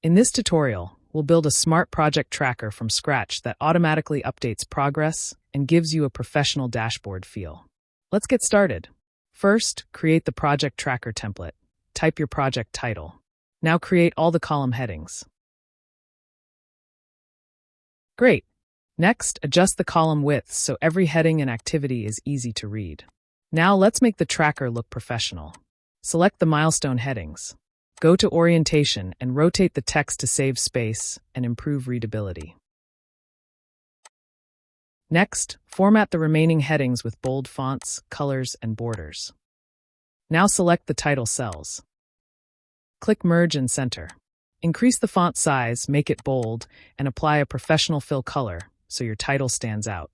In this tutorial, we'll build a smart project tracker from scratch that automatically updates progress and gives you a professional dashboard feel. Let's get started. First, create the project tracker template. Type your project title. Now create all the column headings. Great. Next, adjust the column width so every heading and activity is easy to read. Now let's make the tracker look professional. Select the milestone headings. Go to Orientation and rotate the text to save space and improve readability. Next, format the remaining headings with bold fonts, colors, and borders. Now select the title cells. Click Merge and Center. Increase the font size, make it bold, and apply a professional fill color so your title stands out.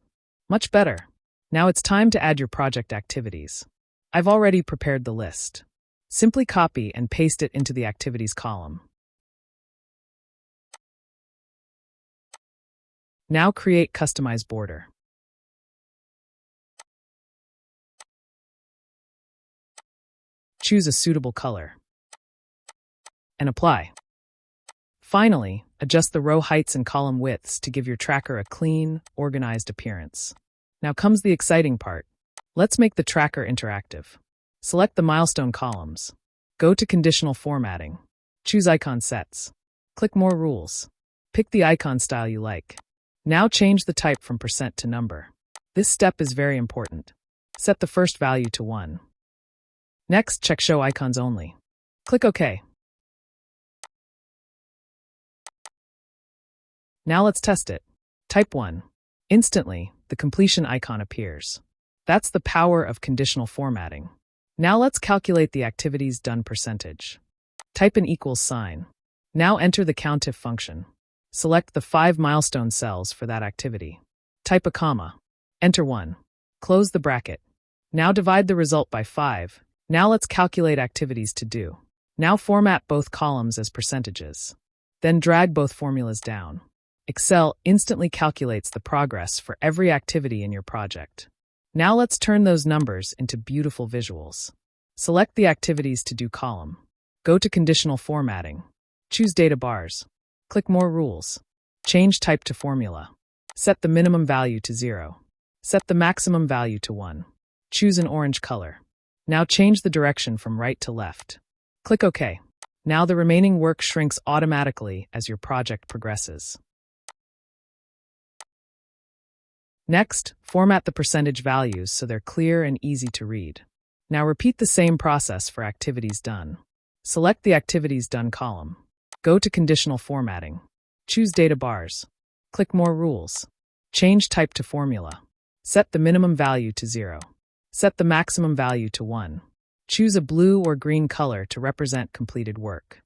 Much better. Now it's time to add your project activities. I've already prepared the list. Simply copy and paste it into the Activities column. Now create Customize Border. Choose a suitable color. And apply. Finally, adjust the row heights and column widths to give your tracker a clean, organized appearance. Now comes the exciting part. Let's make the tracker interactive. Select the milestone columns. Go to Conditional Formatting. Choose Icon Sets. Click More Rules. Pick the icon style you like. Now change the type from % to number. This step is very important. Set the first value to 1. Next, check Show Icons Only. Click OK. Now let's test it. Type 1. Instantly, the completion icon appears. That's the power of conditional formatting. Now let's calculate the activities done %. Type an equals sign. Now enter the COUNTIF function. Select the 5 milestone cells for that activity. Type a comma. Enter 1. Close the bracket. Now divide the result by 5. Now let's calculate activities to do. Now format both columns as percentages. Then drag both formulas down. Excel instantly calculates the progress for every activity in your project. Now let's turn those numbers into beautiful visuals. Select the Activities to Do column. Go to Conditional Formatting. Choose Data Bars. Click More Rules. Change Type to Formula. Set the minimum value to 0. Set the maximum value to 1. Choose an orange color. Now change the direction from right to left. Click OK. Now the remaining work shrinks automatically as your project progresses. Next, format the percentage values so they're clear and easy to read. Now repeat the same process for Activities Done. Select the Activities Done column. Go to Conditional Formatting. Choose Data Bars. Click More Rules. Change Type to Formula. Set the minimum value to 0. Set the maximum value to 1. Choose a blue or green color to represent completed work.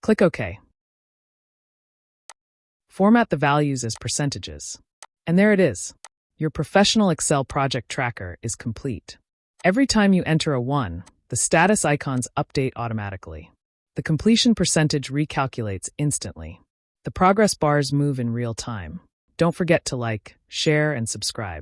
Click OK. Format the values as percentages. And there it is. Your professional Excel project tracker is complete. Every time you enter a 1, the status icons update automatically. The completion percentage recalculates instantly. The progress bars move in real time. Don't forget to like, share, and subscribe.